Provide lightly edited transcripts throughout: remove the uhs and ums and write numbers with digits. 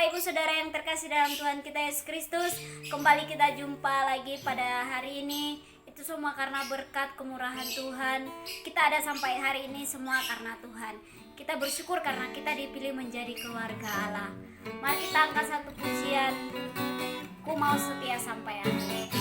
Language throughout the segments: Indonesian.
Bapak Ibu Saudara yang terkasih dalam Tuhan kita Yesus Kristus, kembali kita jumpa lagi pada hari ini. Itu semua karena berkat kemurahan Tuhan. Kita ada sampai hari ini semua karena Tuhan. Kita bersyukur karena kita dipilih menjadi keluarga Allah. Mari kita angkat satu pujian, Ku mau setia sampai akhir.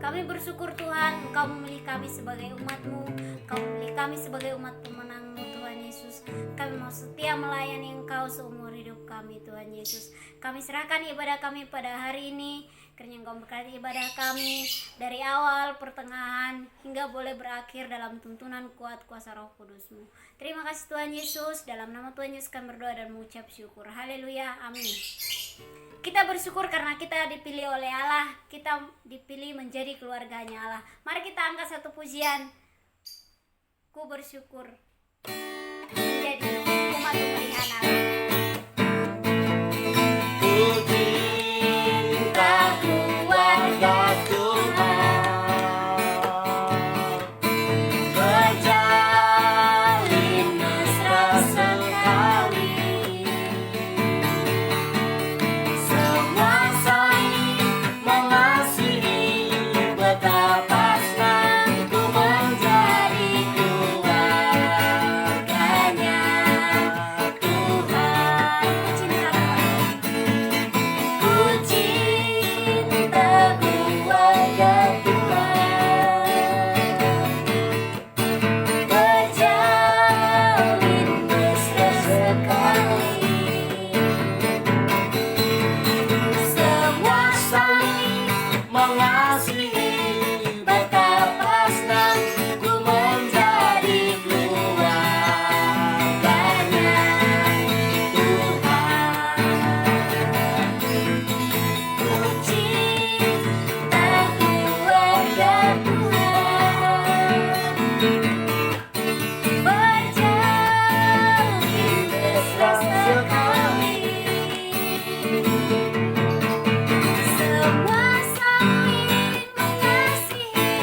Kami bersyukur Tuhan, Engkau memilih kami sebagai umat-Mu, Engkau memilih kami sebagai umat pemenang-Mu Tuhan Yesus. Kami mau setia melayani Engkau seumur hidup kami Tuhan Yesus. Kami serahkan ibadah kami pada hari ini, kiranya Engkau berkati ibadah kami dari awal, pertengahan, hingga boleh berakhir dalam tuntunan kuat kuasa Roh Kudus-Mu. Terima kasih Tuhan Yesus, dalam nama Tuhan Yesus kami berdoa dan mengucap syukur. Haleluya, amin. Kita bersyukur karena kita dipilih oleh Allah, kita dipilih menjadi keluarganya Allah. Mari kita angkat satu pujian. ku bersyukur menjadi umat pemilihan Allah. Ku cinta keluarga Tuhan, berjalin mesra sekali, semua saling mengasihi, betapa senang ku menjadi keluarganya Tuhan. Ku cinta keluarga Tuhan, berjalin mesra sekali, semua saling mengasihi, betapa senang ku menjadi keluarganya Tuhan. Ku cinta keluarga Tuhan, berjalin mesra sekali, semua saling mengasihi,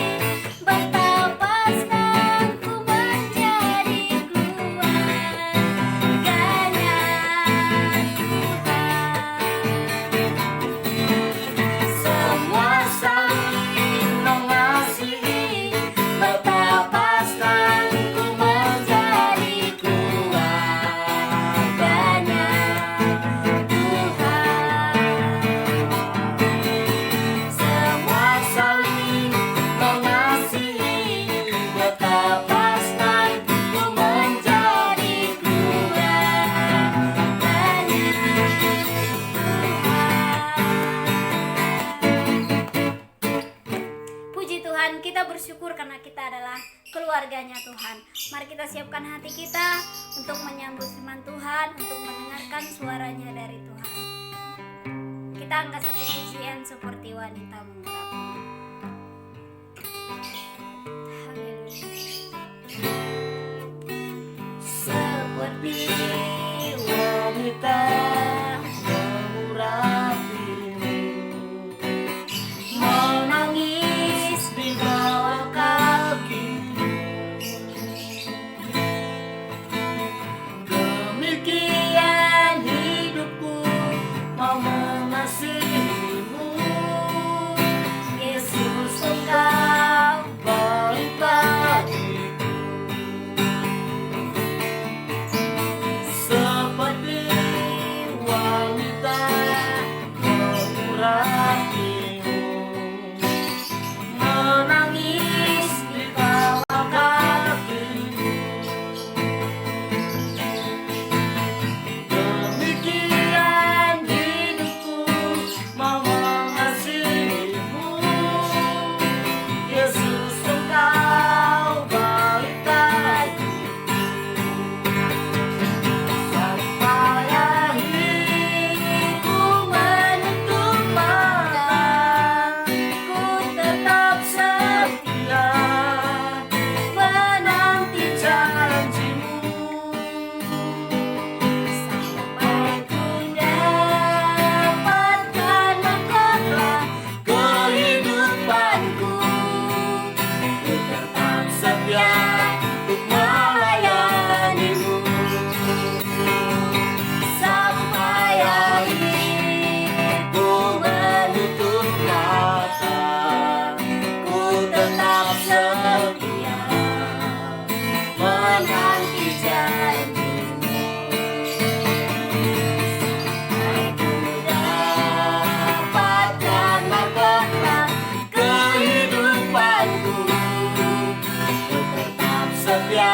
betapa senang ku menjadi keluarganya Tuhan. Semua saling mengasihi, betapa senang ku menjadi keluarganya Tuhan. Semua saling mengasihi, betapa senang ku menjadi keluarganya Tuhan. Puji Tuhan, kita bersyukur karena kita adalah keluarganya Tuhan. Mari kita siapkan hati kita untuk menyambut firman Tuhan, untuk mendengarkan suaranya dari Tuhan. Kita angkat satu pujian seperti wanita mengurapi. Haleluya. Seperti wanita mengurapimu, menangis di bawah kakimu, demikian hidupku mau mengasihimu. Yesus, Engkau baik bagiku, seperti wanita mengurapimu, menangis di bawah kakimu, demikian hidupku mau mengasihimu. Yesus, Engkau baik bagiku, sampai akhirku menutup mata, ku tetap setia menanti janjimu, sampai ku dapatkan mahkota kehidupanku. Ku tetap setia untuk melayanimu, sampai akhirku menutup mata, ku tetap setia menanti janjimu, sampai ku dapatkan mahkota kehidupanku. Ku tetap setia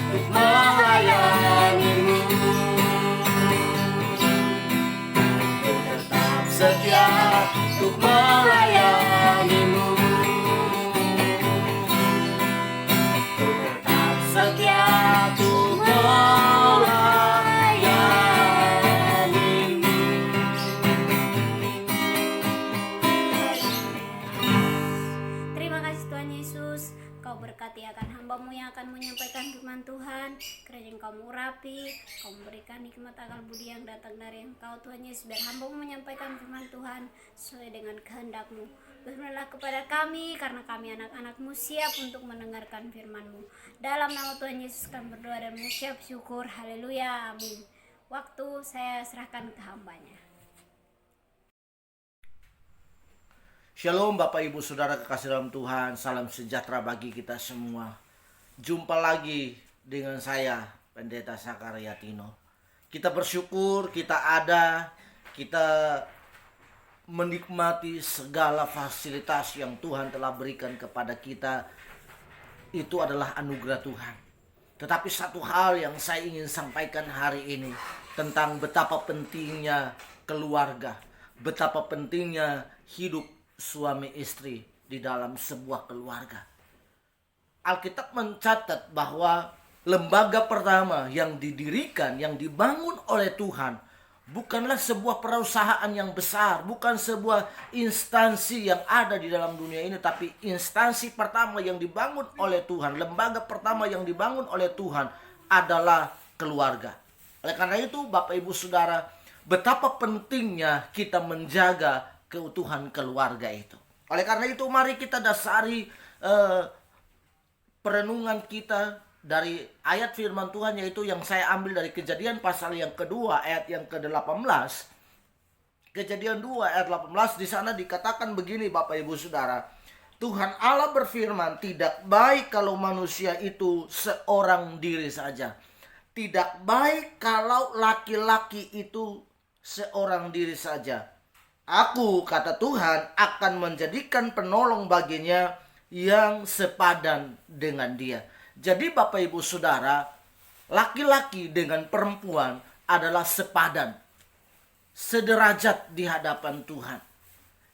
untuk melayanimu, ku tetap setia untuk melayanimu, ku tetap setia untuk melayanimu. Terima kasih Tuhan Yesus, Kau berkati akan hamba-Mu yang akan menyampaikan firman Tuhan. Kiranya Engkau mengurapi, Kau memberikan hikmat akal budi yang datang dari Engkau Tuhan Yesus, biar hamba-Mu menyampaikan firman Tuhan sesuai dengan kehendak-Mu. Berfirmanlah kepada kami, karena kami anak-anak-Mu siap untuk mendengarkan firman-Mu. Dalam nama Tuhan Yesus kami berdoa dan mengucap syukur. Haleluya, amin. Waktu saya serahkan ke hambanya. Shalom Bapak Ibu Saudara kekasih dalam Tuhan, salam sejahtera bagi kita semua. Jumpa lagi dengan saya, Pendeta Sakaria Tino. Kita bersyukur kita ada, kita menikmati segala fasilitas yang Tuhan telah berikan kepada kita. Itu adalah anugerah Tuhan. Tetapi satu hal yang saya ingin sampaikan hari ini tentang betapa pentingnya keluarga, betapa pentingnya hidup suami istri di dalam sebuah keluarga. Alkitab mencatat bahwa lembaga pertama yang didirikan, yang dibangun oleh Tuhan, bukanlah sebuah perusahaan yang besar, bukan sebuah instansi yang ada di dalam dunia ini, tapi instansi pertama yang dibangun oleh Tuhan, lembaga pertama yang dibangun oleh Tuhan adalah keluarga. Oleh karena itu, Bapak Ibu Saudara, betapa pentingnya kita menjaga keutuhan keluarga itu. Oleh karena itu, mari kita dasari perenungan kita dari ayat firman Tuhan, yaitu yang saya ambil dari Kejadian pasal yang kedua ayat yang ke-18. Kejadian 2 ayat 18, di sana dikatakan begini Bapak Ibu Saudara. Tuhan Allah berfirman, tidak baik kalau manusia itu seorang diri saja. Tidak baik kalau laki-laki itu seorang diri saja. Aku, kata Tuhan, akan menjadikan penolong baginya yang sepadan dengan dia. Jadi Bapak Ibu Saudara, laki-laki dengan perempuan adalah sepadan, sederajat di hadapan Tuhan.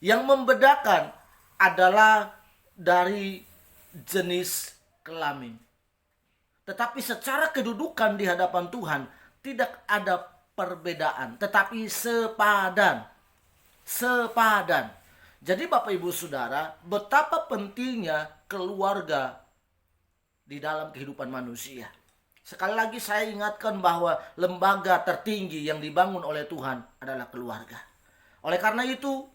Yang membedakan adalah dari jenis kelamin. Tetapi secara kedudukan di hadapan Tuhan tidak ada perbedaan, tetapi sepadan. Jadi Bapak Ibu Saudara, betapa pentingnya keluarga di dalam kehidupan manusia. Sekali lagi saya ingatkan bahwa lembaga tertinggi yang dibangun oleh Tuhan adalah keluarga. Oleh karena itu,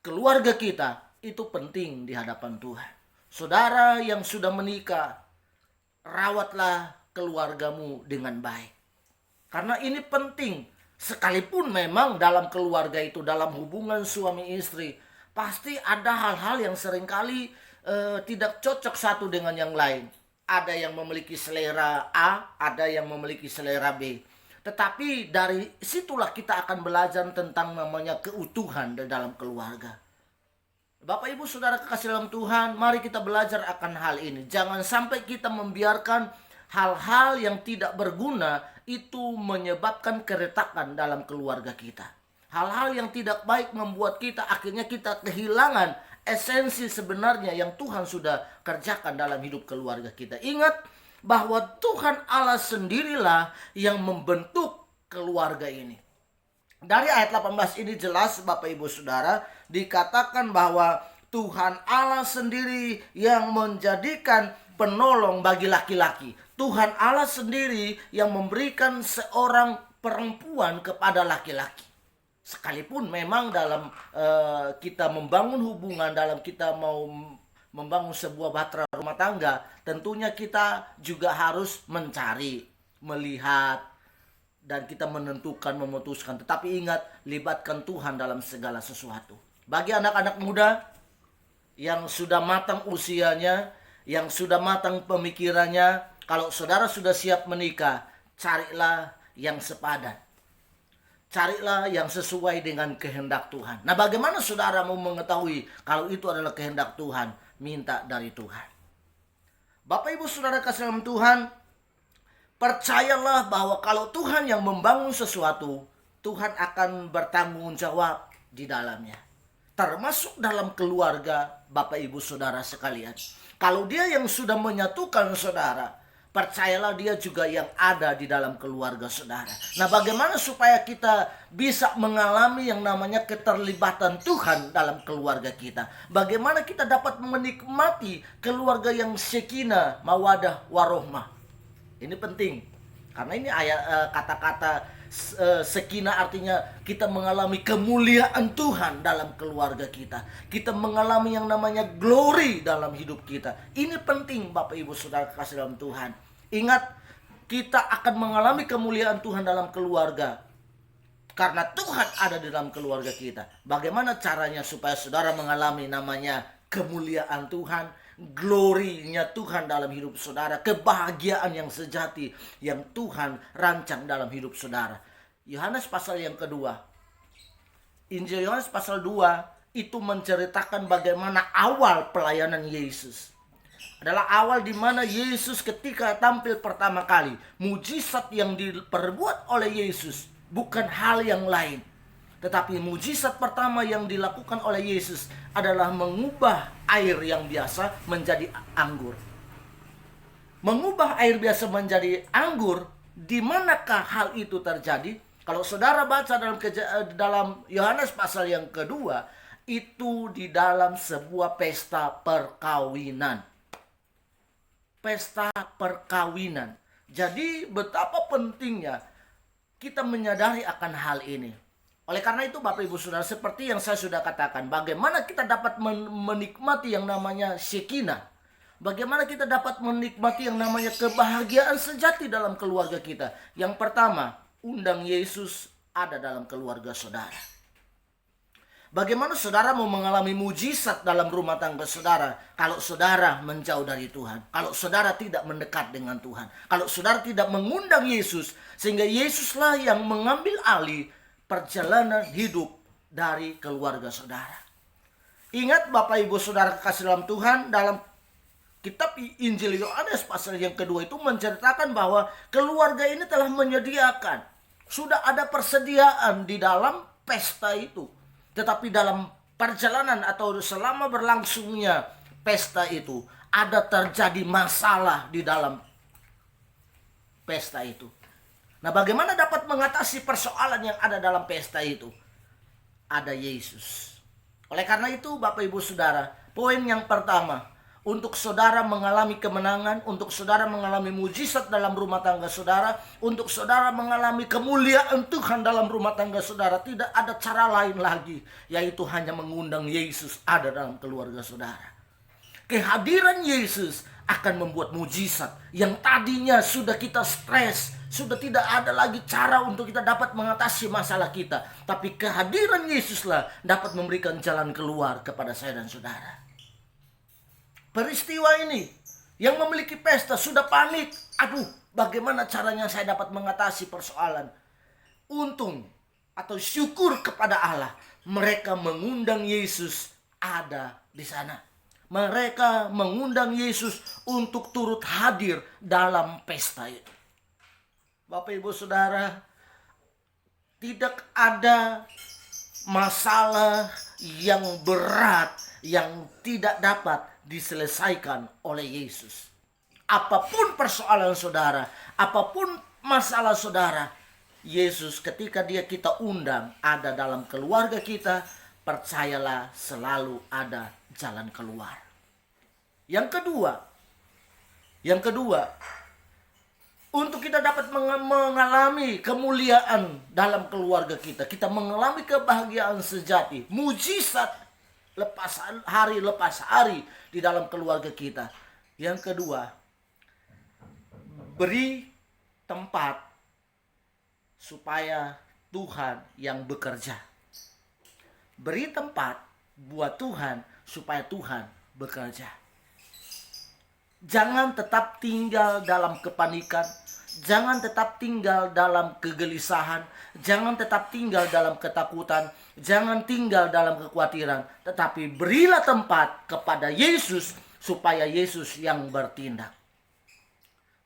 keluarga kita itu penting di hadapan Tuhan. Saudara yang sudah menikah, rawatlah keluargamu dengan baik. Karena ini penting. Sekalipun memang dalam keluarga itu, dalam hubungan suami istri, pasti ada hal-hal yang seringkali tidak cocok satu dengan yang lain. Ada yang memiliki selera A, ada yang memiliki selera B. Tetapi dari situlah kita akan belajar tentang namanya keutuhan di dalam keluarga. Bapak Ibu Saudara kekasih dalam Tuhan, mari kita belajar akan hal ini. Jangan sampai kita membiarkan hal-hal yang tidak berguna itu menyebabkan keretakan dalam keluarga kita. Hal-hal yang tidak baik membuat kita akhirnya kita kehilangan esensi sebenarnya yang Tuhan sudah kerjakan dalam hidup keluarga kita. Ingat bahwa Tuhan Allah sendirilah yang membentuk keluarga ini. Dari ayat 18 ini jelas Bapak Ibu Saudara, dikatakan bahwa Tuhan Allah sendiri yang menjadikan penolong bagi laki-laki. Tuhan Allah sendiri yang memberikan seorang perempuan kepada laki-laki. Sekalipun memang dalam kita membangun hubungan, dalam kita mau membangun sebuah bahtera rumah tangga, tentunya kita juga harus mencari, melihat, dan kita menentukan, memutuskan. Tetapi ingat, libatkan Tuhan dalam segala sesuatu. Bagi anak-anak muda yang sudah matang usianya, yang sudah matang pemikirannya, kalau saudara sudah siap menikah, carilah yang sepadan. Carilah yang sesuai dengan kehendak Tuhan. Nah, bagaimana saudara mau mengetahui kalau itu adalah kehendak Tuhan? Minta dari Tuhan. Bapak Ibu Saudara kasih dalam Tuhan, percayalah bahwa kalau Tuhan yang membangun sesuatu, Tuhan akan bertanggung jawab di dalamnya. Termasuk dalam keluarga Bapak Ibu Saudara sekalian. Kalau dia yang sudah menyatukan saudara, percayalah dia juga yang ada di dalam keluarga saudara. Nah, bagaimana supaya kita bisa mengalami yang namanya keterlibatan Tuhan dalam keluarga kita? Bagaimana kita dapat menikmati keluarga yang sakinah, mawadah, warohmah? Ini penting. Karena ini ayat kata-kata sakinah artinya kita mengalami kemuliaan Tuhan dalam keluarga kita. Kita mengalami yang namanya glory dalam hidup kita. Ini penting Bapak Ibu Saudara kasih dalam Tuhan. Ingat, kita akan mengalami kemuliaan Tuhan dalam keluarga karena Tuhan ada di dalam keluarga kita. Bagaimana caranya supaya saudara mengalami namanya kemuliaan Tuhan, glory-nya Tuhan dalam hidup saudara, kebahagiaan yang sejati yang Tuhan rancang dalam hidup saudara. Yohanes pasal yang kedua, Injil Yohanes pasal 2 itu menceritakan bagaimana awal pelayanan Yesus. Adalah awal di mana Yesus ketika tampil pertama kali, mujizat yang diperbuat oleh Yesus bukan hal yang lain, tetapi mujizat pertama yang dilakukan oleh Yesus adalah mengubah air yang biasa menjadi anggur. Mengubah air biasa menjadi anggur, di manakah hal itu terjadi? Kalau saudara baca dalam Yohanes pasal yang kedua, itu di dalam sebuah pesta perkawinan. Pesta perkawinan. Jadi betapa pentingnya kita menyadari akan hal ini. Oleh karena itu Bapak Ibu Saudara, seperti yang saya sudah katakan, bagaimana kita dapat menikmati yang namanya sakinah. Bagaimana kita dapat menikmati yang namanya kebahagiaan sejati dalam keluarga kita. Yang pertama, undang Yesus ada dalam keluarga saudara. Bagaimana saudara mau mengalami mujizat dalam rumah tangga saudara kalau saudara menjauh dari Tuhan, kalau saudara tidak mendekat dengan Tuhan, kalau saudara tidak mengundang Yesus, sehingga Yesuslah yang mengambil alih perjalanan hidup dari keluarga saudara. Ingat Bapak Ibu Saudara kasih dalam Tuhan, dalam kitab Injil Yohanes pasal yang kedua itu menceritakan bahwa keluarga ini telah menyediakan, sudah ada persediaan di dalam pesta itu. Tetapi dalam perjalanan atau selama berlangsungnya pesta itu, ada terjadi masalah di dalam pesta itu. Nah, bagaimana dapat mengatasi persoalan yang ada dalam pesta itu? Ada Yesus. Oleh karena itu Bapak Ibu Saudara, poin yang pertama, untuk saudara mengalami kemenangan, untuk saudara mengalami mujizat dalam rumah tangga saudara, untuk saudara mengalami kemuliaan Tuhan dalam rumah tangga saudara, tidak ada cara lain lagi, yaitu hanya mengundang Yesus ada dalam keluarga saudara. Kehadiran Yesus akan membuat mujizat yang tadinya sudah kita stres, sudah tidak ada lagi cara untuk kita dapat mengatasi masalah kita, tapi kehadiran Yesuslah dapat memberikan jalan keluar kepada saya dan saudara. Peristiwa ini yang memiliki pesta sudah panik. Aduh, bagaimana caranya saya dapat mengatasi persoalan? Untung atau syukur kepada Allah, mereka mengundang Yesus ada di sana. Mereka mengundang Yesus untuk turut hadir dalam pesta itu. Bapak Ibu Saudara, tidak ada masalah yang berat yang tidak dapat diselesaikan oleh Yesus. Apapun persoalan saudara, apapun masalah saudara, Yesus ketika dia kita undang ada dalam keluarga kita, percayalah selalu ada jalan keluar. Yang kedua, untuk kita dapat mengalami kemuliaan dalam keluarga kita, kita mengalami kebahagiaan sejati, mujizat hari lepas hari di dalam keluarga kita. Yang kedua, beri tempat supaya Tuhan yang bekerja. Beri tempat buat Tuhan supaya Tuhan bekerja. Jangan tetap tinggal dalam kepanikan, jangan tetap tinggal dalam kegelisahan, jangan tetap tinggal dalam ketakutan, jangan tinggal dalam kekhawatiran, tetapi berilah tempat kepada Yesus supaya Yesus yang bertindak.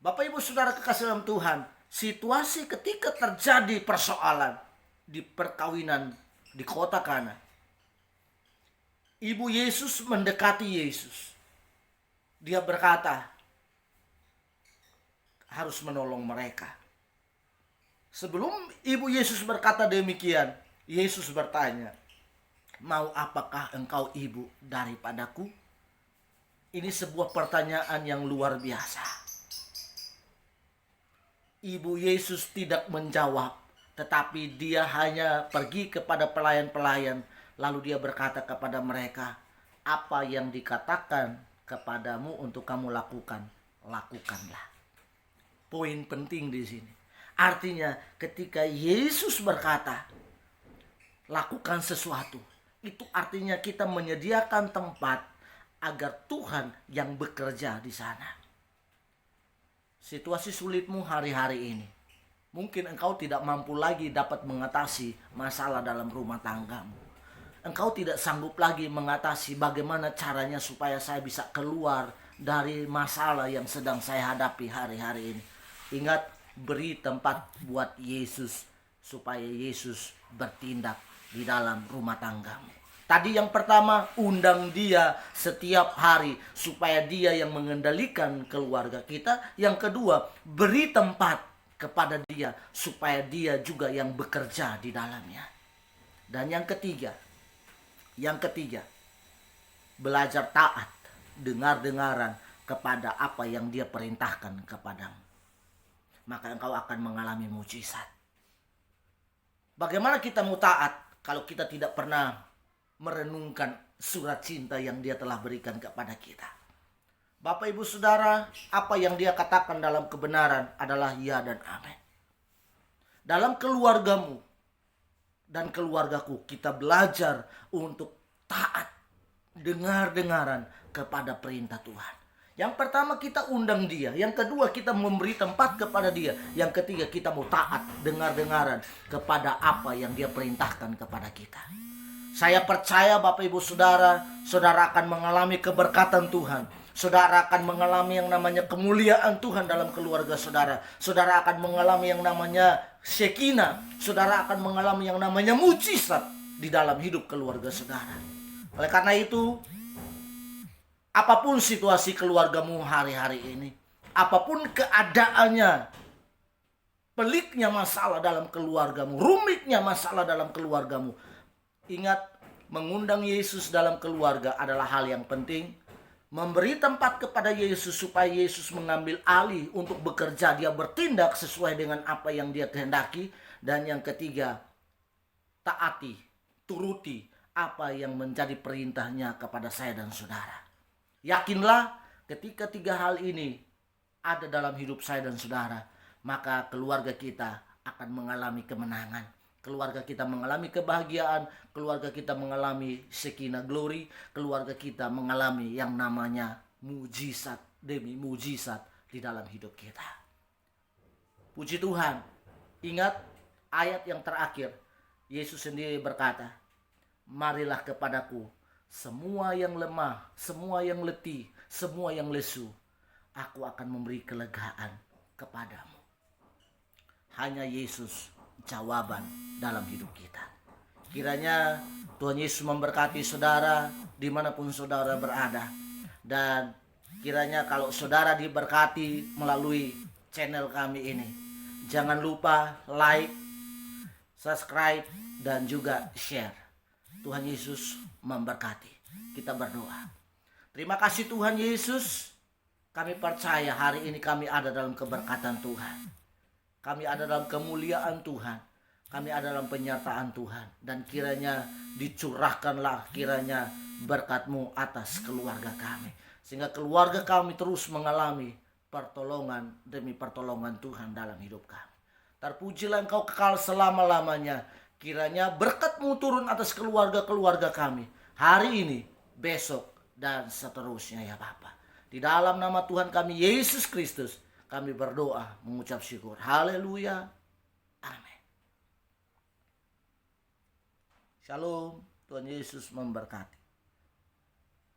Bapak Ibu Saudara kekasih dalam Tuhan, situasi ketika terjadi persoalan di perkawinan di kota Kana, Ibu Yesus mendekati Yesus. Dia berkata, harus menolong mereka. Sebelum Ibu Yesus berkata demikian, Yesus bertanya, "Mau apakah engkau ibu daripadaku?" Ini sebuah pertanyaan yang luar biasa. Ibu Yesus tidak menjawab, tetapi dia hanya pergi kepada pelayan-pelayan, lalu dia berkata kepada mereka, "Apa yang dikatakan kepadamu untuk kamu lakukan, lakukanlah." Poin penting di sini. Artinya ketika Yesus berkata, lakukan sesuatu, itu artinya kita menyediakan tempat agar Tuhan yang bekerja di sana. Situasi sulitmu hari-hari ini, mungkin engkau tidak mampu lagi dapat mengatasi masalah dalam rumah tanggamu. Engkau tidak sanggup lagi mengatasi bagaimana caranya supaya saya bisa keluar dari masalah yang sedang saya hadapi hari-hari ini. Ingat, beri tempat buat Yesus supaya Yesus bertindak di dalam rumah tanggamu. Tadi yang pertama, undang dia setiap hari supaya dia yang mengendalikan keluarga kita. Yang kedua, beri tempat kepada dia supaya dia juga yang bekerja di dalamnya. Dan yang ketiga, belajar taat, dengar-dengaran kepada apa yang dia perintahkan kepadamu. Maka engkau akan mengalami mujizat. Bagaimana kita mau taat kalau kita tidak pernah merenungkan surat cinta yang dia telah berikan kepada kita? Bapak Ibu Saudara, apa yang dia katakan dalam kebenaran adalah ya dan amin. Dalam keluargamu dan keluargaku, kita belajar untuk taat, dengar-dengaran kepada perintah Tuhan. Yang pertama, kita undang dia. Yang kedua, kita memberi tempat kepada dia. Yang ketiga, kita mau taat, dengar-dengaran kepada apa yang dia perintahkan kepada kita. Saya percaya Bapak Ibu Saudara, saudara akan mengalami keberkatan Tuhan. Saudara akan mengalami yang namanya kemuliaan Tuhan dalam keluarga saudara. Saudara akan mengalami yang namanya Shekinah. Saudara akan mengalami yang namanya mujizat di dalam hidup keluarga saudara. Oleh karena itu, apapun situasi keluargamu hari-hari ini, apapun keadaannya, peliknya masalah dalam keluargamu, rumitnya masalah dalam keluargamu, ingat, mengundang Yesus dalam keluarga adalah hal yang penting. Memberi tempat kepada Yesus supaya Yesus mengambil alih untuk bekerja, dia bertindak sesuai dengan apa yang dia kehendaki. Dan yang ketiga, taati, turuti apa yang menjadi perintahnya kepada saya dan saudara. Yakinlah ketika tiga hal ini ada dalam hidup saya dan saudara, maka keluarga kita akan mengalami kemenangan. Keluarga kita mengalami kebahagiaan, keluarga kita mengalami Shekinah glory, keluarga kita mengalami yang namanya mujizat demi mujizat di dalam hidup kita. Puji Tuhan. Ingat ayat yang terakhir, Yesus sendiri berkata, "Marilah kepadaku semua yang lemah, semua yang letih, semua yang lesu, aku akan memberi kelegaan kepadamu." Hanya Yesus jawaban dalam hidup kita. Kiranya Tuhan Yesus memberkati saudara dimanapun saudara berada. Dan kiranya kalau saudara diberkati melalui channel kami ini, jangan lupa like, subscribe, dan juga share. Tuhan Yesus memberkati. Kita berdoa. Terima kasih Tuhan Yesus. Kami percaya hari ini kami ada dalam keberkatan Tuhan. Kami ada dalam kemuliaan Tuhan. Kami ada dalam penyertaan Tuhan. Dan kiranya dicurahkanlah kiranya berkat-Mu atas keluarga kami. Sehingga keluarga kami terus mengalami pertolongan demi pertolongan Tuhan dalam hidup kami. Terpujilah Engkau kekal selama-lamanya. Kiranya berkat-Mu turun atas keluarga-keluarga kami. Hari ini, besok, dan seterusnya ya Bapa. Di dalam nama Tuhan kami Yesus Kristus, kami berdoa mengucap syukur. Haleluya. Amin. Shalom. Tuhan Yesus memberkati.